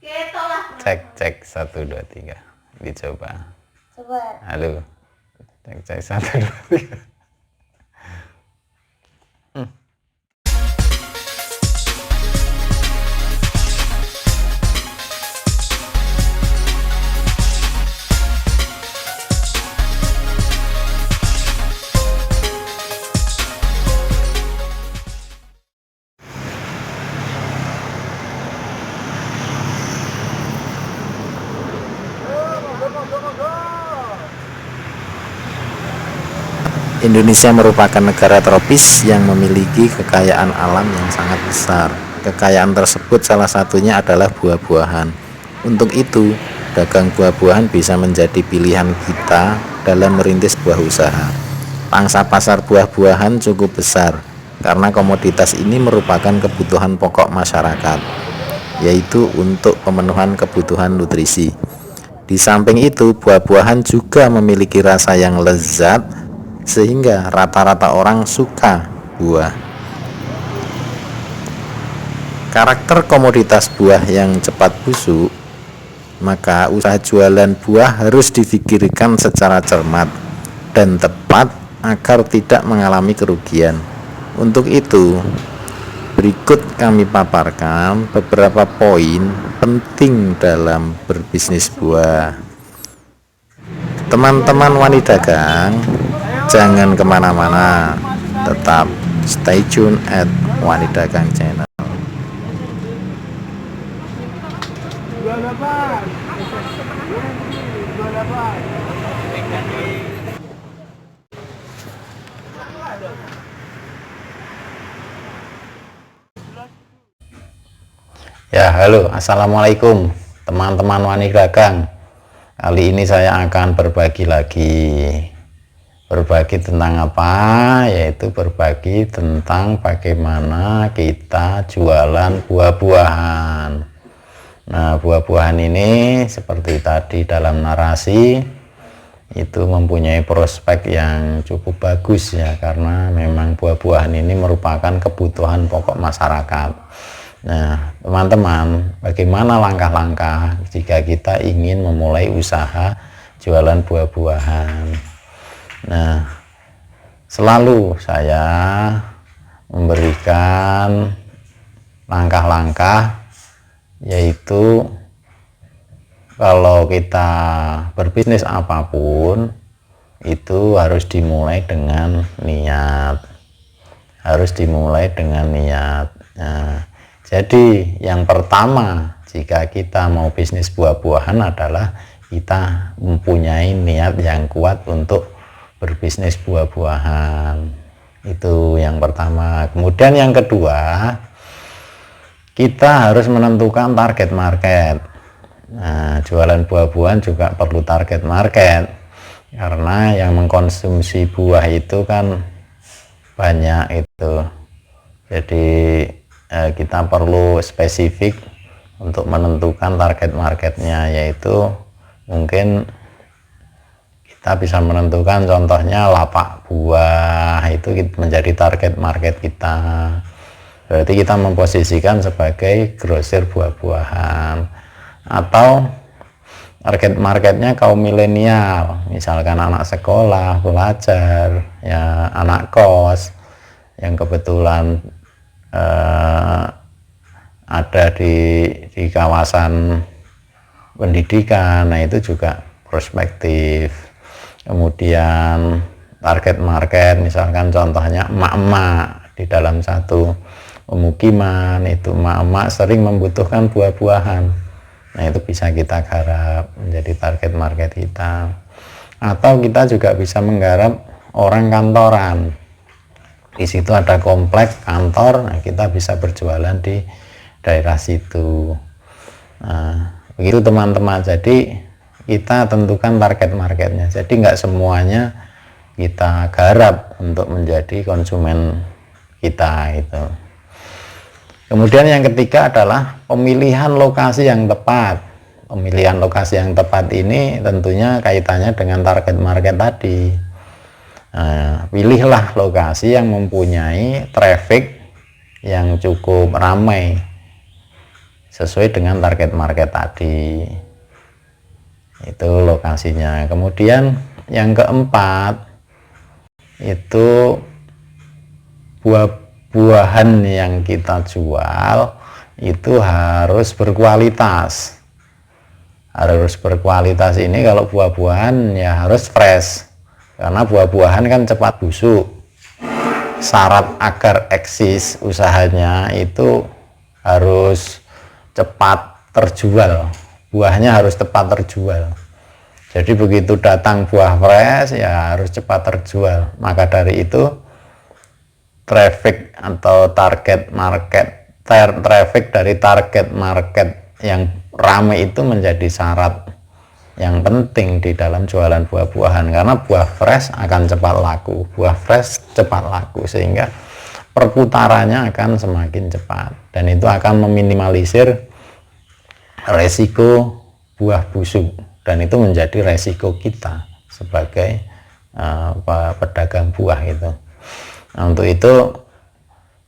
Cek cek 1 2 3. Dicoba. Coba. Halo. Cek cek 1 2 3. Indonesia merupakan negara tropis yang memiliki kekayaan alam yang sangat besar. Kekayaan tersebut salah satunya adalah buah-buahan. Untuk itu, dagang buah-buahan bisa menjadi pilihan kita dalam merintis buah usaha. Pangsa pasar buah-buahan cukup besar karena komoditas ini merupakan kebutuhan pokok masyarakat, yaitu untuk pemenuhan kebutuhan nutrisi. Di samping itu, buah-buahan juga memiliki rasa yang lezat sehingga rata-rata orang suka buah. Karakter komoditas buah yang cepat busuk, maka usaha jualan buah harus difikirkan secara cermat dan tepat agar tidak mengalami kerugian. Untuk itu, berikut kami paparkan beberapa poin penting dalam berbisnis buah. Teman-teman wanita dagang, jangan kemana-mana, tetap stay tune at Wanita Dagang Channel. Ya, halo, assalamualaikum teman-teman wanita dagang. Kali ini saya akan berbagi tentang apa, yaitu berbagi tentang bagaimana kita jualan buah-buahan. Nah, buah-buahan ini seperti tadi dalam narasi itu mempunyai prospek yang cukup bagus ya, karena memang buah-buahan ini merupakan kebutuhan pokok masyarakat. Nah, teman-teman, bagaimana langkah-langkah jika kita ingin memulai usaha jualan buah-buahan? Nah, selalu saya memberikan langkah-langkah, yaitu kalau kita berbisnis apapun itu harus dimulai dengan niat. Nah, jadi yang pertama jika kita mau bisnis buah-buahan adalah kita mempunyai niat yang kuat untuk berbisnis buah-buahan. Itu yang pertama. Kemudian yang kedua, kita harus menentukan target market. Nah, jualan buah-buahan juga perlu target market, karena yang mengkonsumsi buah itu kan banyak itu. Jadi kita perlu spesifik untuk menentukan target marketnya, yaitu mungkin kita bisa menentukan contohnya lapak buah, itu menjadi target market kita. Berarti kita memposisikan sebagai grosir buah-buahan. Atau target marketnya kaum milenial, misalkan anak sekolah, pelajar, ya anak kos yang kebetulan ada di kawasan pendidikan. Nah, itu juga prospektif. Kemudian target market misalkan contohnya emak-emak di dalam satu pemukiman, itu emak-emak sering membutuhkan buah-buahan. Nah, itu bisa kita garap menjadi target market kita. Atau kita juga bisa menggarap orang kantoran. Di situ ada kompleks kantor, nah kita bisa berjualan di daerah situ. Nah, begitu teman-teman. Jadi kita tentukan target marketnya. Jadi nggak semuanya kita garap untuk menjadi konsumen kita itu. Kemudian yang ketiga adalah pemilihan lokasi yang tepat. Pemilihan lokasi yang tepat ini tentunya kaitannya dengan target market tadi. Nah, pilihlah lokasi yang mempunyai traffic yang cukup ramai. sesuai dengan target market tadi. Itu lokasinya. Kemudian yang keempat itu buah-buahan yang kita jual itu harus berkualitas. Harus berkualitas ini kalau buah-buahan ya harus fresh, karena buah-buahan kan cepat busuk. Syarat agar eksis usahanya itu harus cepat terjual, buahnya harus cepat terjual. Jadi begitu datang buah fresh ya harus cepat terjual. Maka dari itu traffic atau target market, traffic dari target market yang ramai itu menjadi syarat yang penting di dalam jualan buah-buahan, karena buah fresh akan cepat laku, buah fresh cepat laku, sehingga perputarannya akan semakin cepat dan itu akan meminimalisir resiko buah busuk, dan itu menjadi resiko kita sebagai pedagang buah itu. Nah, untuk itu,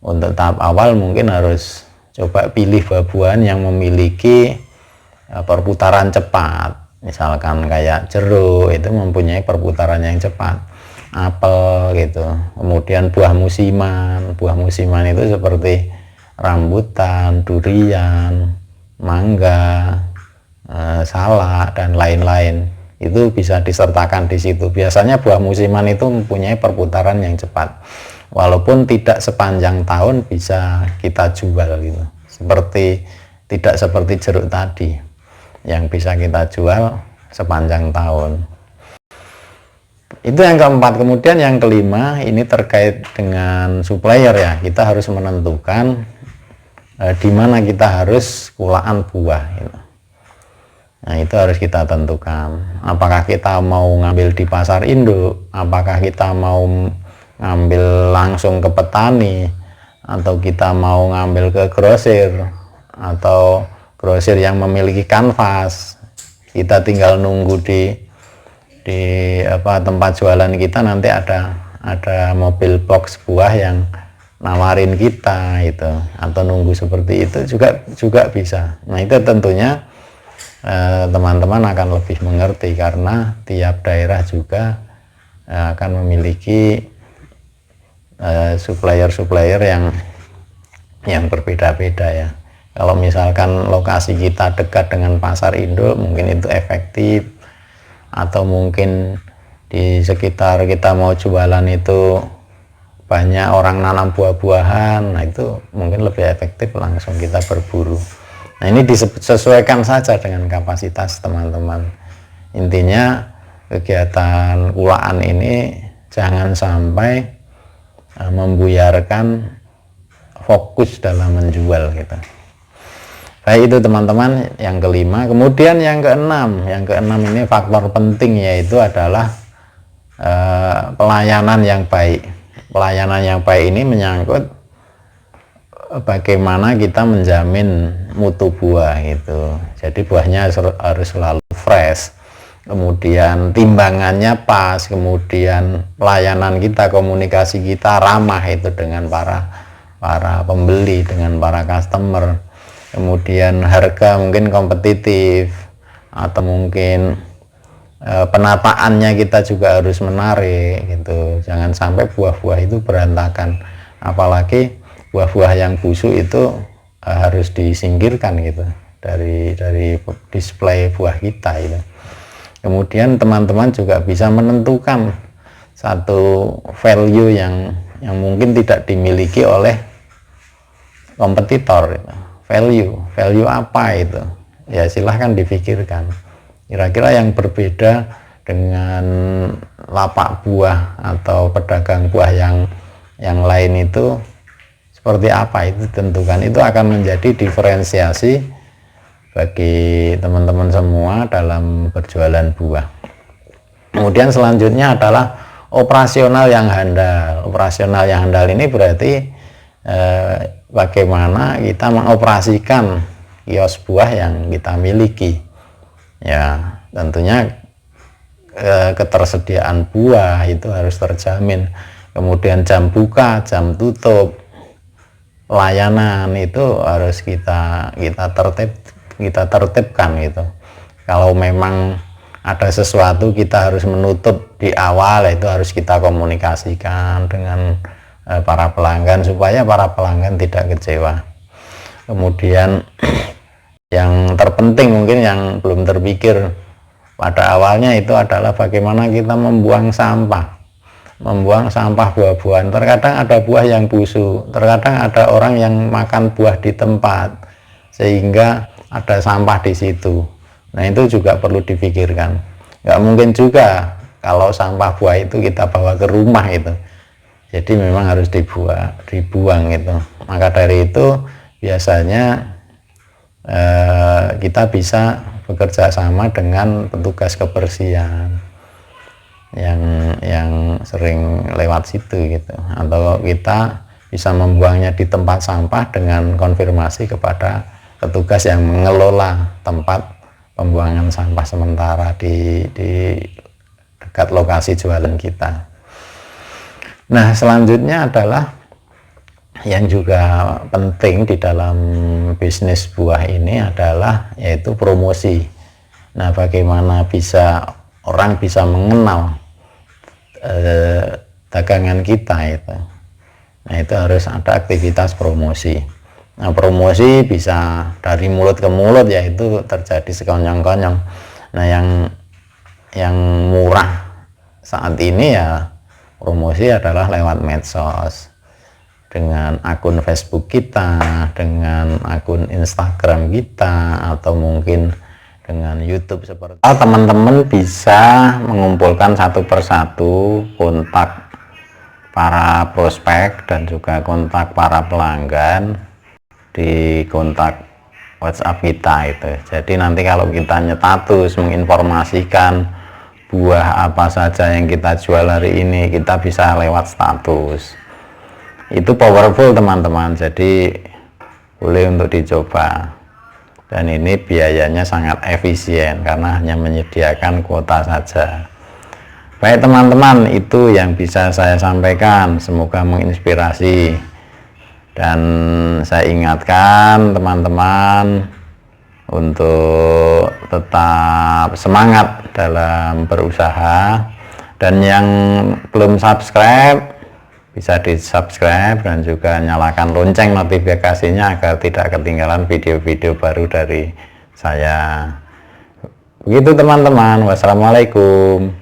untuk tahap awal mungkin harus coba pilih buah-buahan yang memiliki perputaran cepat. Misalkan kayak jeruk itu mempunyai perputaran yang cepat, apel gitu. Kemudian buah musiman itu seperti rambutan, durian, mangga, salak dan lain-lain. Itu bisa disertakan di situ. Biasanya buah musiman itu mempunyai perputaran yang cepat. Walaupun tidak sepanjang tahun bisa kita jual gitu. Tidak seperti jeruk tadi yang bisa kita jual sepanjang tahun. Itu yang keempat. Kemudian yang kelima ini terkait dengan supplier ya. Kita harus menentukan di mana kita harus kulaan buah gitu. Nah, itu harus kita tentukan. Apakah kita mau ngambil di pasar induk, apakah kita mau ngambil langsung ke petani, atau kita mau ngambil ke grosir, atau grosir yang memiliki kanvas. Kita tinggal nunggu di tempat jualan kita, nanti ada mobil box buah yang nawarin kita itu, atau nunggu seperti itu juga bisa. Nah, itu tentunya teman-teman akan lebih mengerti, karena tiap daerah juga akan memiliki supplier yang berbeda-beda ya. Kalau misalkan lokasi kita dekat dengan pasar induk, mungkin itu efektif, atau mungkin di sekitar kita mau jualan itu banyak orang nanam buah-buahan, nah itu mungkin lebih efektif langsung kita berburu. Nah, ini disesuaikan saja dengan kapasitas teman-teman. Intinya kegiatan kulaan ini jangan sampai membuyarkan fokus dalam menjual gitu. Baik, itu teman-teman yang kelima. Kemudian yang keenam ini faktor penting, yaitu adalah pelayanan yang baik. Pelayanan yang baik ini menyangkut bagaimana kita menjamin mutu buah gitu. Jadi buahnya harus selalu fresh, kemudian timbangannya pas, kemudian pelayanan kita, komunikasi kita ramah itu dengan para pembeli, dengan para customer. Kemudian harga mungkin kompetitif, atau mungkin penataannya kita juga harus menarik gitu. Jangan sampai buah-buah itu berantakan, apalagi buah-buah yang busuk itu harus disingkirkan gitu dari display buah kita itu. Kemudian teman-teman juga bisa menentukan satu value yang mungkin tidak dimiliki oleh kompetitor gitu. Value apa itu ya, silahkan dipikirkan kira-kira yang berbeda dengan lapak buah atau pedagang buah yang lain itu seperti apa, itu tentukan. Itu akan menjadi diferensiasi bagi teman-teman semua dalam berjualan buah. Kemudian selanjutnya adalah operasional yang handal. Operasional yang handal ini berarti bagaimana kita mengoperasikan kios buah yang kita miliki ya. Tentunya ketersediaan buah itu harus terjamin, kemudian jam buka, jam tutup, layanan itu harus kita tertibkan gitu. Kalau memang ada sesuatu kita harus menutup di awal, itu harus kita komunikasikan dengan para pelanggan supaya para pelanggan tidak kecewa. Kemudian yang terpenting mungkin yang belum terpikir pada awalnya itu adalah bagaimana kita membuang sampah buah-buahan. Terkadang ada buah yang busuk, terkadang ada orang yang makan buah di tempat sehingga ada sampah di situ. Nah, itu juga perlu dipikirkan. Nggak mungkin juga kalau sampah buah itu kita bawa ke rumah itu. Jadi memang harus dibuang itu. Maka dari itu biasanya kita bisa bekerja sama dengan petugas kebersihan yang sering lewat situ gitu, atau kita bisa membuangnya di tempat sampah dengan konfirmasi kepada petugas yang mengelola tempat pembuangan sampah sementara di dekat lokasi jualan kita. Nah, selanjutnya adalah yang juga penting di dalam bisnis buah ini adalah yaitu promosi. Nah, bagaimana orang bisa mengenal dagangan kita itu. Nah, itu harus ada aktivitas promosi. Nah, promosi bisa dari mulut ke mulut, yaitu terjadi sekonyong-konyong. Nah, yang murah saat ini ya promosi adalah lewat medsos, dengan akun Facebook kita, dengan akun Instagram kita, atau mungkin dengan YouTube seperti itu. Teman-teman bisa mengumpulkan satu persatu kontak para prospek dan juga kontak para pelanggan di kontak WhatsApp kita itu. Jadi nanti kalau kita nyetatus menginformasikan buah apa saja yang kita jual hari ini, kita bisa lewat status. Itu powerful teman-teman, jadi boleh untuk dicoba, dan ini biayanya sangat efisien karena hanya menyediakan kuota saja. Baik teman-teman, itu yang bisa saya sampaikan, semoga menginspirasi, dan saya ingatkan teman-teman untuk tetap semangat dalam berusaha, dan yang belum subscribe bisa di subscribe dan juga nyalakan lonceng notifikasinya agar tidak ketinggalan video-video baru dari saya. Begitu teman-teman, wassalamualaikum.